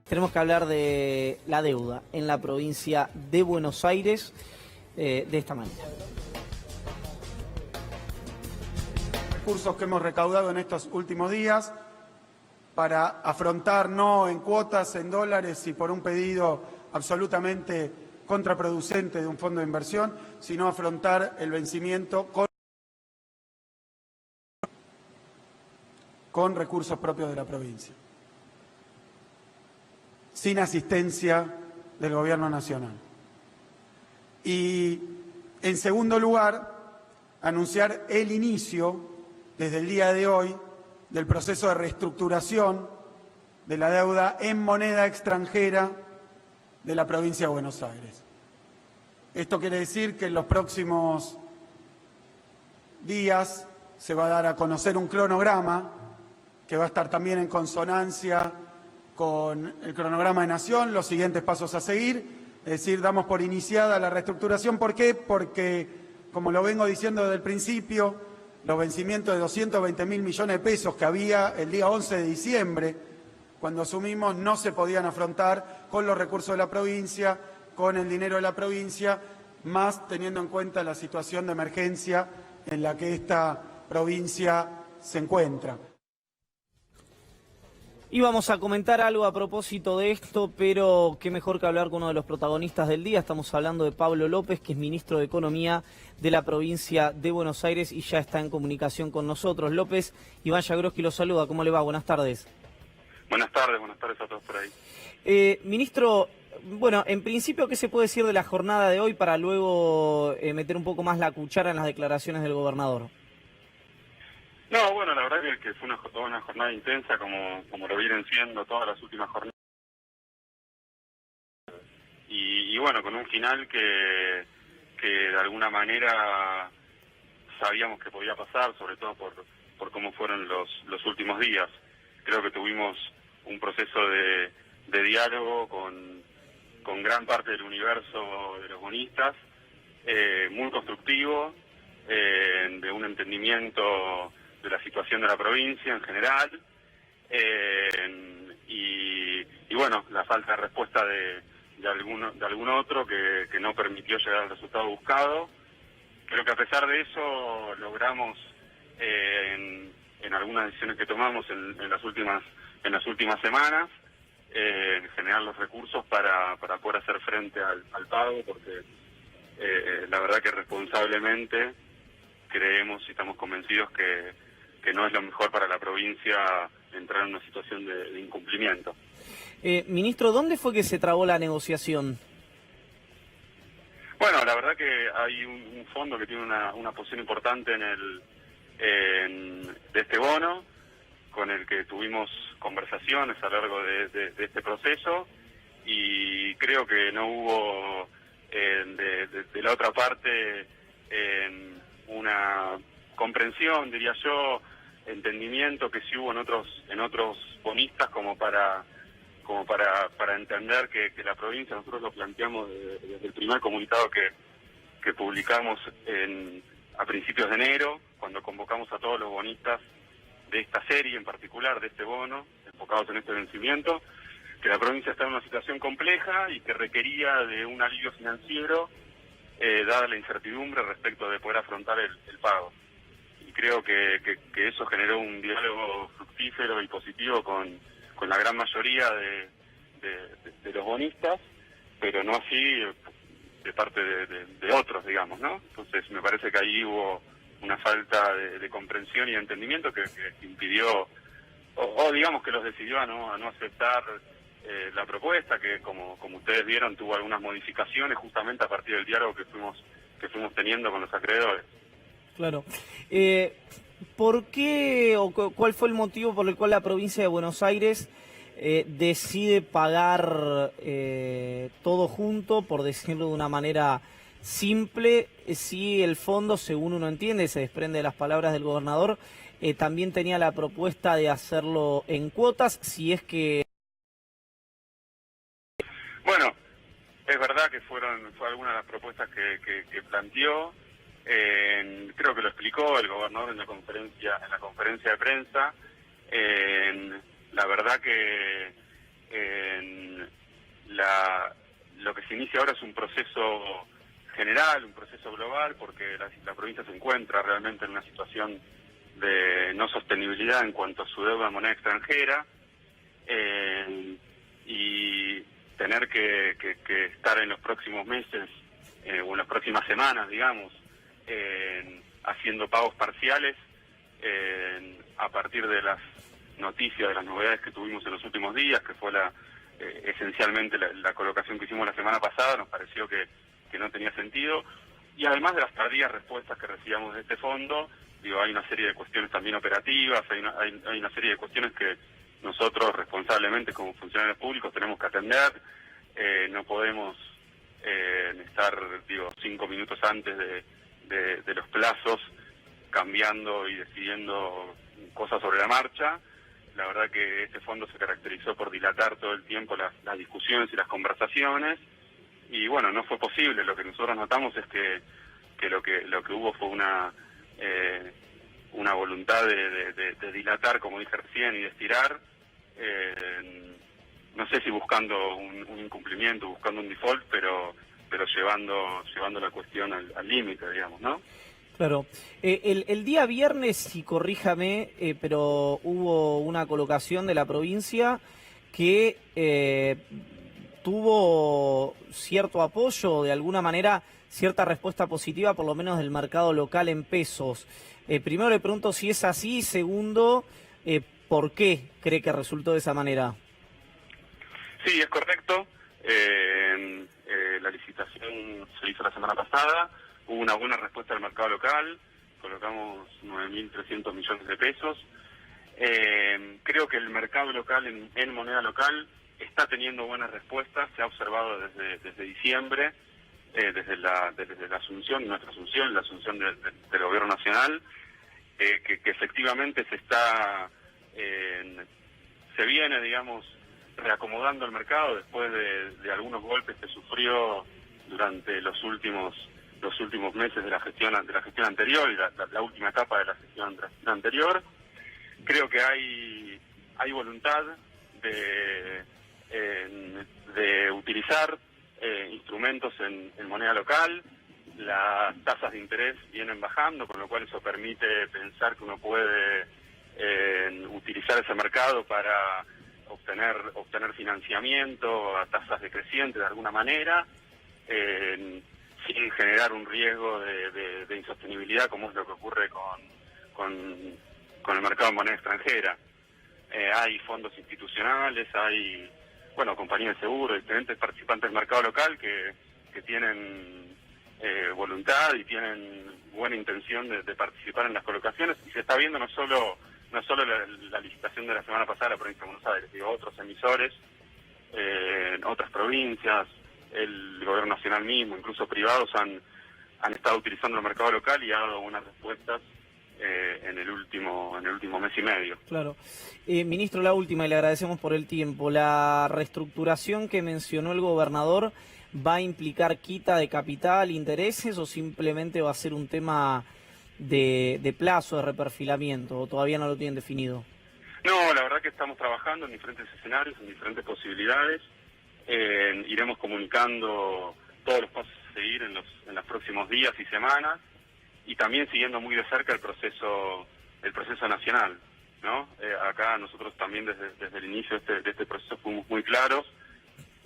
Tenemos que hablar de la deuda en la provincia de Buenos Aires de esta manera. Recursos que hemos recaudado en estos últimos días para afrontar, no en cuotas, en dólares y por un pedido absolutamente contraproducente de un fondo de inversión, sino afrontar el vencimiento con recursos propios de la provincia, sin asistencia del Gobierno Nacional. Y, en segundo lugar, anunciar el inicio, desde el día de hoy, del proceso de reestructuración de la deuda en moneda extranjera de la provincia de Buenos Aires. Esto quiere decir que en los próximos días se va a dar a conocer un cronograma que va a estar también en consonancia con el cronograma de Nación, los siguientes pasos a seguir, es decir, damos por iniciada la reestructuración. ¿Por qué? Porque, como lo vengo diciendo desde el principio, los vencimientos de 220.000 millones de pesos que había el día 11 de diciembre, cuando asumimos, no se podían afrontar con los recursos de la provincia, con el dinero de la provincia, más teniendo en cuenta la situación de emergencia en la que esta provincia se encuentra. Íbamos a comentar algo a propósito de esto, pero qué mejor que hablar con uno de los protagonistas del día. Estamos hablando de Pablo López, que es ministro de Economía de la provincia de Buenos Aires y ya está en comunicación con nosotros. López, Iván Jagroski lo saluda. ¿Cómo le va? Buenas tardes. Buenas tardes a todos por ahí. Ministro, bueno, en principio, ¿qué se puede decir de la jornada de hoy para luego meter un poco más la cuchara en las declaraciones del gobernador? No, bueno, la verdad que fue una jornada intensa, como lo vienen siendo todas las últimas jornadas. Y bueno, con un final que de alguna manera sabíamos que podía pasar, sobre todo por cómo fueron los últimos días. Creo que tuvimos un proceso de diálogo con gran parte del universo de los bonistas, muy constructivo, de un entendimiento de la situación de la provincia en general, y bueno, la falta de respuesta de algún otro que no permitió llegar al resultado buscado. Creo que a pesar de eso logramos en algunas decisiones que tomamos en las últimas semanas generar los recursos para poder hacer frente al pago, porque la verdad que responsablemente creemos y estamos convencidos que no es lo mejor para la provincia entrar en una situación de incumplimiento. Ministro, ¿dónde fue que se trabó la negociación? Bueno, la verdad que hay un fondo que tiene una posición importante de este bono, con el que tuvimos conversaciones a lo largo de este proceso, y creo que no hubo de la otra parte una comprensión, diría yo, entendimiento que sí hubo en otros bonistas como para entender que la provincia, nosotros lo planteamos desde el primer comunicado que publicamos a principios de enero, cuando convocamos a todos los bonistas de esta serie en particular, de este bono, enfocados en este vencimiento, que la provincia está en una situación compleja y que requería de un alivio financiero, dada la incertidumbre respecto de poder afrontar el pago. Y creo que eso generó un diálogo fructífero y positivo con la gran mayoría de los bonistas, pero no así de parte de otros, digamos, ¿no? Entonces me parece que ahí hubo una falta de comprensión y de entendimiento que impidió, o digamos que los decidió a no aceptar la propuesta, que como ustedes vieron tuvo algunas modificaciones justamente a partir del diálogo que fuimos teniendo con los acreedores. Claro. ¿Por qué o cuál fue el motivo por el cual la provincia de Buenos Aires decide pagar todo junto, por decirlo de una manera simple, si el fondo, según uno entiende, se desprende de las palabras del gobernador, también tenía la propuesta de hacerlo en cuotas, si es que... Bueno, es verdad que fue alguna de las propuestas que planteó. Creo que lo explicó el gobernador en la conferencia de prensa. La verdad que Lo que se inicia ahora es un proceso general, un proceso global, porque la provincia se encuentra realmente en una situación de no sostenibilidad en cuanto a su deuda en moneda extranjera, y tener que estar en los próximos meses o en las próximas semanas, digamos, haciendo pagos parciales a partir de las noticias, de las novedades que tuvimos en los últimos días, que fue esencialmente la colocación que hicimos la semana pasada. Nos pareció que no tenía sentido, y además de las tardías respuestas que recibíamos de este fondo, hay una serie de cuestiones también operativas, hay una serie de cuestiones que nosotros responsablemente como funcionarios públicos tenemos que atender. No podemos estar 5 minutos antes de los plazos cambiando y decidiendo cosas sobre la marcha. La verdad que este fondo se caracterizó por dilatar todo el tiempo las discusiones y las conversaciones, y bueno, no fue posible. Lo que nosotros notamos es que lo que hubo fue una voluntad de dilatar, como dije recién, y de estirar, no sé si buscando un incumplimiento, buscando un default, pero llevando la cuestión al límite, digamos, ¿no? Claro. El día viernes, y corríjame, pero hubo una colocación de la provincia que tuvo cierto apoyo, de alguna manera cierta respuesta positiva, por lo menos del mercado local en pesos. Primero le pregunto si es así, segundo, ¿por qué cree que resultó de esa manera? Sí, es correcto. La licitación se hizo la semana pasada, hubo una buena respuesta del mercado local, colocamos 9.300 millones de pesos. Creo que el mercado local en moneda local está teniendo buenas respuestas, se ha observado desde diciembre, desde la asunción, nuestra asunción, la asunción del gobierno nacional, que efectivamente se viene, digamos, reacomodando el mercado después de algunos golpes que sufrió durante los últimos meses de la gestión anterior y la última etapa de la gestión anterior. Creo que hay voluntad de utilizar instrumentos en moneda local. Las tasas de interés vienen bajando, con lo cual eso permite pensar que uno puede utilizar ese mercado para obtener financiamiento a tasas decrecientes de alguna manera, sin generar un riesgo de insostenibilidad, como es lo que ocurre con el mercado en moneda extranjera. Hay fondos institucionales, hay compañías de seguro, diferentes participantes del mercado local que tienen voluntad y tienen buena intención de participar en las colocaciones, y se está viendo no solo la licitación de la semana pasada de la provincia de Buenos Aires, otros emisores en otras provincias, el gobierno nacional mismo, incluso privados han estado utilizando el mercado local y ha dado buenas respuestas en el último mes y medio. Claro. Ministro, la última, y le agradecemos por el tiempo. ¿La reestructuración que mencionó el gobernador va a implicar quita de capital, intereses, o simplemente va a ser un tema de plazo, de reperfilamiento, o todavía no lo tienen definido? No, la verdad que estamos trabajando en diferentes escenarios, en diferentes posibilidades. Iremos comunicando todos los pasos a seguir en los próximos días y semanas, y también siguiendo muy de cerca el proceso nacional, ¿no? Acá nosotros también desde el inicio de este proceso fuimos muy claros,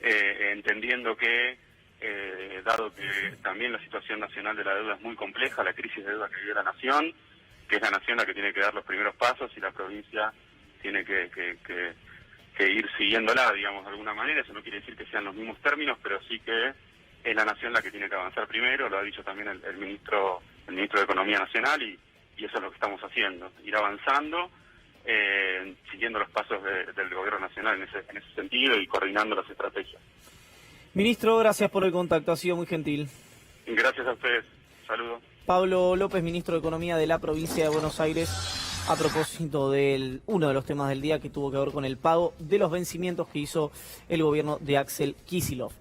entendiendo que, dado que también la situación nacional de la deuda es muy compleja, la crisis de deuda que vive la nación, que es la nación la que tiene que dar los primeros pasos, y la provincia tiene que ir siguiéndola, digamos, de alguna manera. Eso no quiere decir que sean los mismos términos, pero sí que es la nación la que tiene que avanzar primero. Lo ha dicho también el ministro de Economía Nacional, y eso es lo que estamos haciendo, ir avanzando, siguiendo los pasos del gobierno nacional en ese sentido, y coordinando las estrategias. Ministro, gracias por el contacto, ha sido muy gentil. Gracias a ustedes, saludos. Pablo López, ministro de Economía de la provincia de Buenos Aires, a propósito de uno de los temas del día, que tuvo que ver con el pago de los vencimientos que hizo el gobierno de Axel Kicillof.